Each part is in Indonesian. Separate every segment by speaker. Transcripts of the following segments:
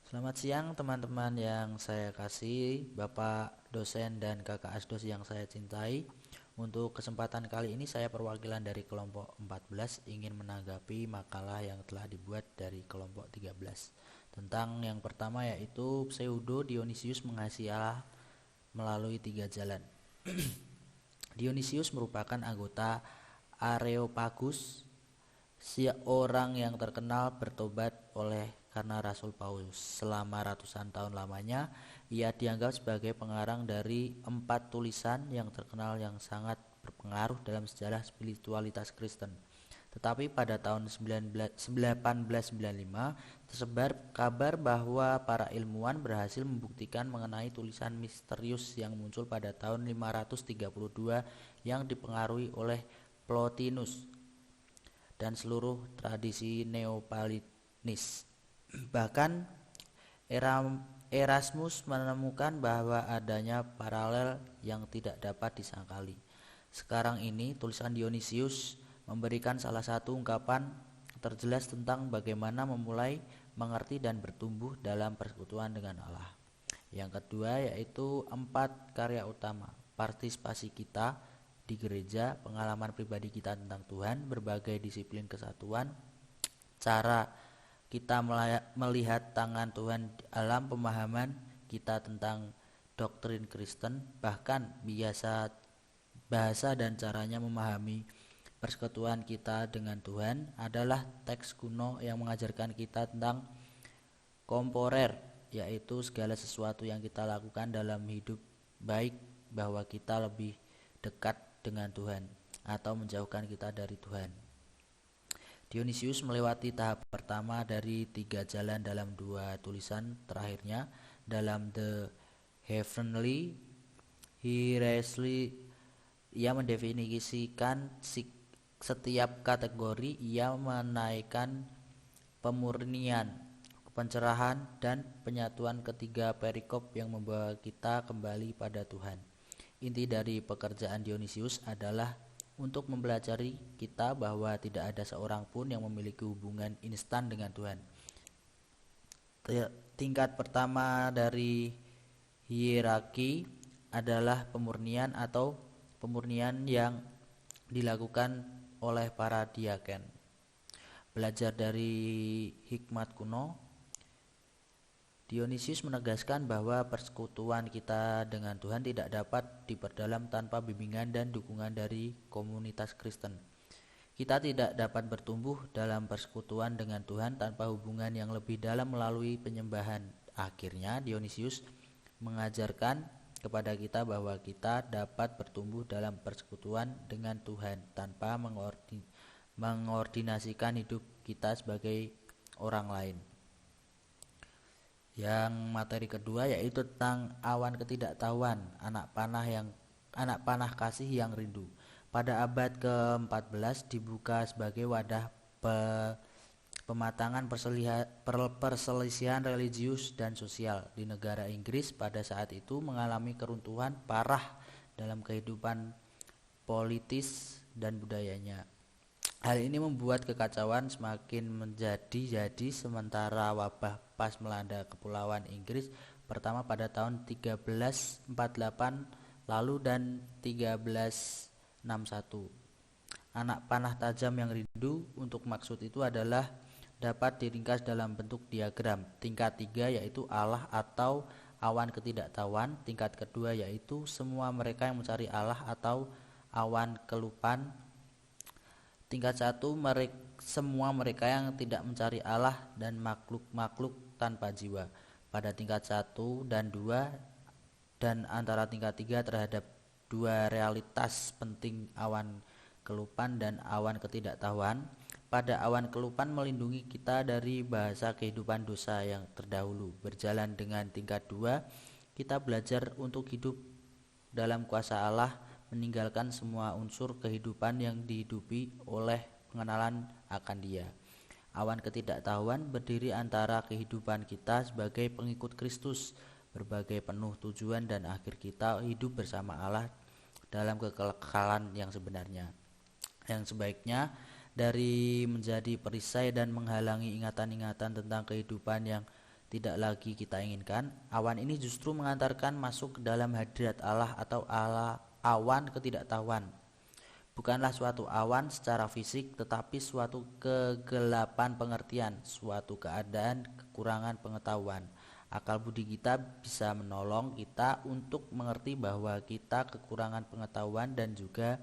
Speaker 1: Selamat siang teman-teman yang saya kasih, Bapak dosen dan Kakak Asdos yang saya cintai. Untuk kesempatan kali ini saya perwakilan dari kelompok 14 ingin menanggapi makalah yang telah dibuat dari kelompok 13. Tentang yang pertama yaitu Pseudo Dionysius mengasihi Allah melalui 3 jalan. Dionysius merupakan anggota Areopagus, seorang yang terkenal bertobat karena Rasul Paulus. Selama ratusan tahun lamanya, ia dianggap sebagai pengarang dari 4 tulisan yang terkenal yang sangat berpengaruh dalam sejarah spiritualitas Kristen. Tetapi pada tahun 1895 tersebar kabar bahwa para ilmuwan berhasil membuktikan mengenai tulisan misterius yang muncul pada tahun 532 yang dipengaruhi oleh Plotinus dan seluruh tradisi Neoplatonis. Bahkan Erasmus menemukan bahwa adanya paralel yang tidak dapat disangkali. Sekarang ini tulisan Dionysius memberikan salah satu ungkapan terjelas tentang bagaimana memulai mengerti dan bertumbuh dalam persekutuan dengan Allah. Yang kedua yaitu 4 karya utama, partisipasi kita di gereja, pengalaman pribadi kita tentang Tuhan, berbagai disiplin kesatuan, cara kita melihat tangan Tuhan dalam pemahaman kita tentang doktrin Kristen, bahkan bahasa dan caranya memahami persekutuan kita dengan Tuhan adalah teks kuno yang mengajarkan kita tentang komporer, yaitu segala sesuatu yang kita lakukan dalam hidup baik bahwa kita lebih dekat dengan Tuhan atau menjauhkan kita dari Tuhan. Dionysius melewati tahap pertama dari 3 jalan dalam 2 tulisan terakhirnya. Dalam The Heavenly Hierarchy, ia mendefinisikan setiap kategori. Ia menaikkan pemurnian, pencerahan, dan penyatuan ketiga perikop yang membawa kita kembali pada Tuhan. Inti dari pekerjaan Dionysius adalah untuk mempelajari kita bahwa tidak ada seorang pun yang memiliki hubungan instan dengan Tuhan. Tingkat pertama dari hierarki adalah pemurnian atau pemurnian yang dilakukan oleh para diaken. Belajar dari hikmat kuno, Dionysius menegaskan bahwa persekutuan kita dengan Tuhan tidak dapat diperdalam tanpa bimbingan dan dukungan dari komunitas Kristen. Kita tidak dapat bertumbuh dalam persekutuan dengan Tuhan tanpa hubungan yang lebih dalam melalui penyembahan. Akhirnya Dionysius mengajarkan kepada kita bahwa kita dapat bertumbuh dalam persekutuan dengan Tuhan tanpa mengordinasikan hidup kita sebagai orang lain. Yang materi kedua yaitu tentang awan ketidaktahuan, anak panah kasih yang rindu. Pada abad ke-14 dibuka sebagai wadah pematangan perselisihan religius dan sosial di negara Inggris. Pada saat itu mengalami keruntuhan parah dalam kehidupan politis dan budayanya. Hal ini membuat kekacauan semakin menjadi sementara wabah pas melanda kepulauan Inggris pertama pada tahun 1348 lalu dan 1361. Anak panah tajam yang rindu untuk maksud itu adalah dapat diringkas dalam bentuk diagram. Tingkat 3 yaitu Allah atau awan ketidaktahuan. Tingkat kedua yaitu semua mereka yang mencari Allah atau awan kelupan. Tingkat 1 semua mereka yang tidak mencari Allah dan makhluk-makhluk tanpa jiwa. Pada tingkat 1 dan 2 dan antara tingkat 3 terhadap 2 realitas penting awan kelupan dan awan ketidaktahuan. Pada awan kelupan melindungi kita dari bahasa kehidupan dosa yang terdahulu. Berjalan dengan tingkat 2, kita belajar untuk hidup dalam kuasa Allah, meninggalkan semua unsur kehidupan yang dihidupi oleh pengenalan akan Dia. Awan ketidaktahuan berdiri antara kehidupan kita sebagai pengikut Kristus, berbagai penuh tujuan dan akhir kita hidup bersama Allah dalam kekekalan yang sebenarnya. Yang sebaiknya dari menjadi perisai dan menghalangi ingatan-ingatan tentang kehidupan yang tidak lagi kita inginkan. Awan ini justru mengantarkan masuk ke dalam hadirat Allah atau awan ketidaktahuan. Bukanlah suatu awan secara fisik, tetapi suatu kegelapan pengertian, suatu keadaan kekurangan pengetahuan. Akal budi kita bisa menolong kita untuk mengerti bahwa kita kekurangan pengetahuan dan juga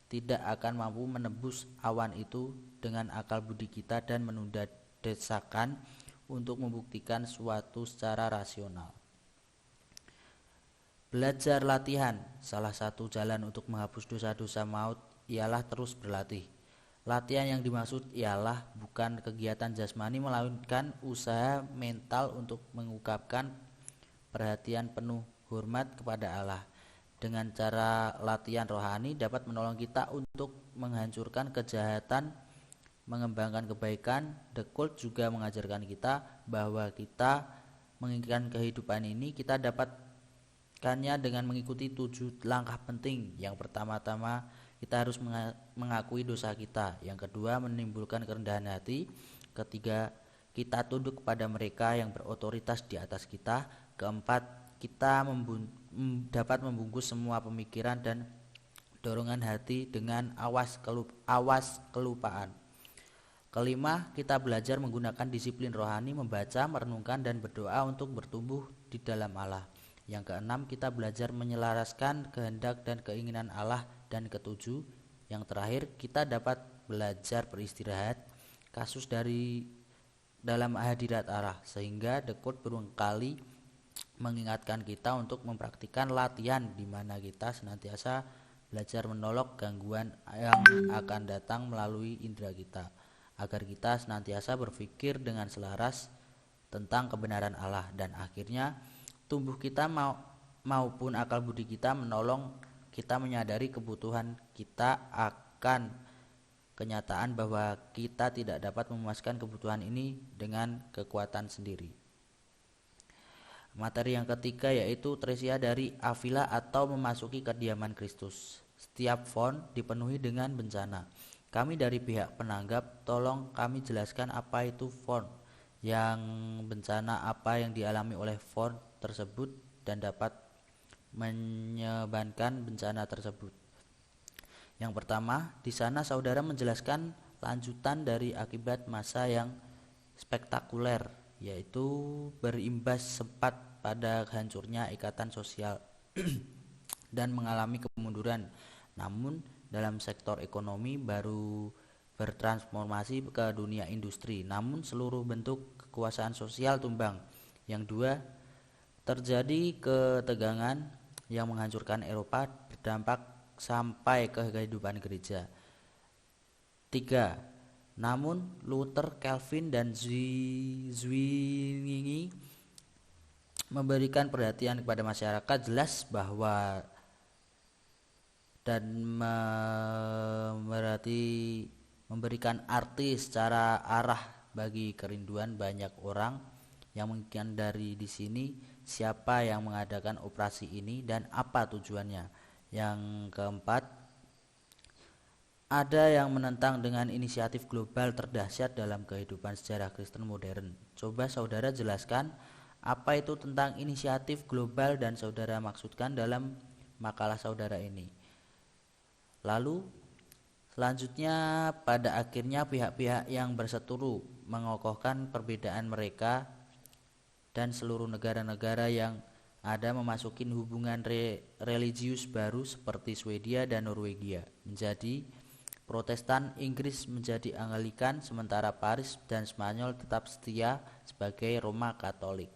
Speaker 1: tidak akan mampu menembus awan itu dengan akal budi kita dan menunda desakan untuk membuktikan suatu secara rasional. Belajar latihan, salah satu jalan untuk menghapus dosa-dosa maut ialah terus berlatih. Latihan yang dimaksud ialah bukan kegiatan jasmani melainkan usaha mental untuk mengungkapkan perhatian penuh hormat kepada Allah. Dengan cara latihan rohani dapat menolong kita untuk menghancurkan kejahatan, mengembangkan kebaikan. The Cult juga mengajarkan kita bahwa kita menginginkan kehidupan ini kita dapatkannya dengan mengikuti 7 langkah penting. Yang pertama-tama, kita harus mengakui dosa kita. Yang kedua, menimbulkan kerendahan hati. Ketiga, kita tunduk kepada mereka yang berotoritas di atas kita. Keempat, kita dapat membungkus semua pemikiran dan dorongan hati dengan awas kelupaan. Kelima, kita belajar menggunakan disiplin rohani, membaca, merenungkan, dan berdoa untuk bertumbuh di dalam Allah. Yang keenam, kita belajar menyelaraskan kehendak dan keinginan Allah. Dan ketujuh, yang terakhir, kita dapat belajar beristirahat kasus dari dalam hadirat Allah. Sehingga The Cult berulang kali mengingatkan kita untuk mempraktikkan latihan di mana kita senantiasa belajar menolak gangguan yang akan datang melalui indera kita, agar kita senantiasa berpikir dengan selaras tentang kebenaran Allah, dan akhirnya tumbuh kita maupun akal budi kita menolong kita menyadari kebutuhan kita akan kenyataan bahwa kita tidak dapat memuaskan kebutuhan ini dengan kekuatan sendiri. Materi yang ketiga yaitu Tresia dari Avila atau memasuki kediaman Kristus. Setiap font dipenuhi dengan bencana. Kami dari pihak penanggap, tolong kami jelaskan apa itu font, yang bencana apa yang dialami oleh font tersebut dan dapat menyebabkan bencana tersebut. Yang pertama, di sana saudara menjelaskan lanjutan dari akibat masa yang spektakuler, yaitu berimbas sempat pada hancurnya ikatan sosial dan mengalami kemunduran. Namun dalam sektor ekonomi baru bertransformasi ke dunia industri. Namun seluruh bentuk kekuasaan sosial tumbang. Yang dua, terjadi ketegangan yang menghancurkan Eropa berdampak sampai ke kehidupan gereja. 3. Namun Luther, Calvin, dan Zwingli memberikan perhatian kepada masyarakat jelas bahwa dan memberikan arti secara arah bagi kerinduan banyak orang yang mungkin dari di sini siapa yang mengadakan operasi ini dan apa tujuannya. Yang keempat, ada yang menentang dengan inisiatif global terdahsyat dalam kehidupan sejarah Kristen modern. Coba saudara jelaskan apa itu tentang inisiatif global dan saudara maksudkan dalam makalah saudara ini. Lalu selanjutnya pada akhirnya pihak-pihak yang berseteru mengokohkan perbedaan mereka dan seluruh negara-negara yang ada memasuki hubungan religius baru seperti Swedia dan Norwegia menjadi Protestan, Inggris menjadi Anglikan, sementara Paris dan Spanyol tetap setia sebagai Roma Katolik.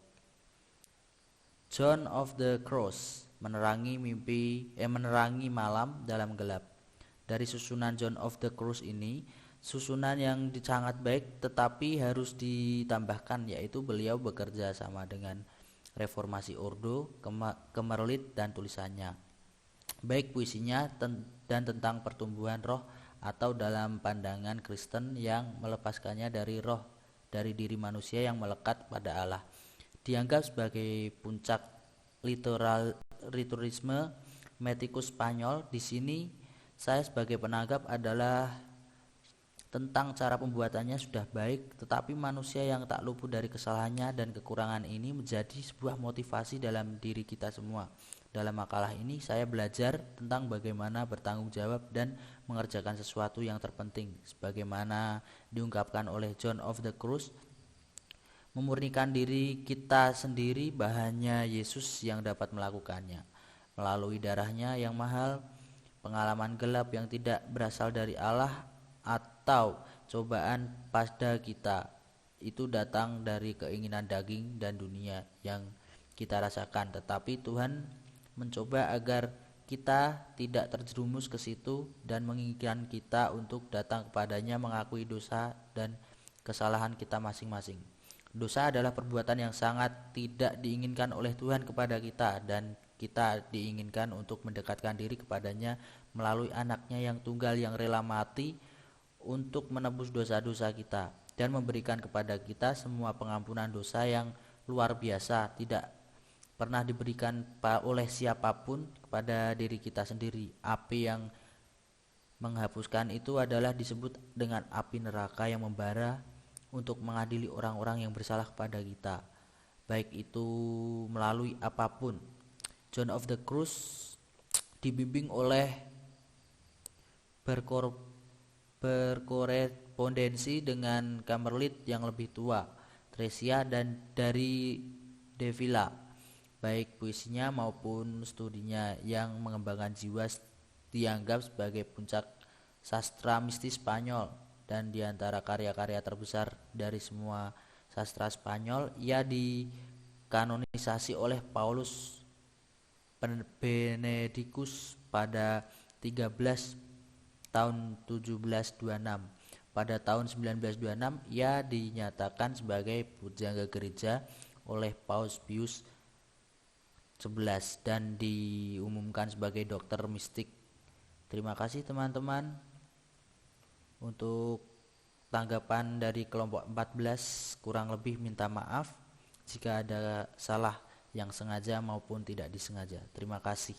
Speaker 1: John of the Cross menerangi malam dalam gelap. Dari susunan John of the Cross ini, susunan yang sangat baik tetapi harus ditambahkan, yaitu beliau bekerja sama dengan reformasi Ordo, Kemerlit, dan tulisannya, baik puisinya dan tentang pertumbuhan roh atau dalam pandangan Kristen yang melepaskannya dari roh dari diri manusia yang melekat pada Allah, dianggap sebagai puncak literalisme metikus Spanyol. Di sini saya sebagai penanggap adalah tentang cara pembuatannya sudah baik, tetapi manusia yang tak luput dari kesalahannya dan kekurangan ini menjadi sebuah motivasi dalam diri kita semua. Dalam makalah ini saya belajar tentang bagaimana bertanggung jawab dan mengerjakan sesuatu yang terpenting, sebagaimana diungkapkan oleh John of the Cross. Memurnikan diri kita sendiri bahannya Yesus yang dapat melakukannya. Melalui darahnya yang mahal, pengalaman gelap yang tidak berasal dari Allah atau cobaan pada kita itu datang dari keinginan daging dan dunia yang kita rasakan. Tetapi Tuhan mencoba agar kita tidak terjerumus ke situ dan menginginkan kita untuk datang kepadanya mengakui dosa dan kesalahan kita masing-masing. Dosa adalah perbuatan yang sangat tidak diinginkan oleh Tuhan kepada kita, dan kita diinginkan untuk mendekatkan diri kepadanya melalui anaknya yang tunggal yang rela mati untuk menebus dosa-dosa kita dan memberikan kepada kita semua pengampunan dosa yang luar biasa, tidak pernah diberikan oleh siapapun kepada diri kita sendiri. Api yang menghapuskan itu adalah disebut dengan api neraka yang membara untuk mengadili orang-orang yang bersalah kepada kita, baik itu melalui apapun. John of the Cross dibimbing oleh berkorespondensi dengan Carmelite yang lebih tua, Tresia, dan dari Davila, baik puisinya maupun studinya yang mengembangkan jiwa dianggap sebagai puncak sastra mistis Spanyol. Dan di antara karya-karya terbesar dari semua sastra Spanyol, ia dikanonisasi oleh Paulus Benedictus pada 13 tahun 1726. Pada tahun 1926 ia dinyatakan sebagai pujangga gereja oleh Paus Pius XI dan diumumkan sebagai dokter mistik. Terima kasih teman-teman. Untuk tanggapan dari kelompok 14, kurang lebih minta maaf jika ada salah yang sengaja maupun tidak disengaja. Terima kasih.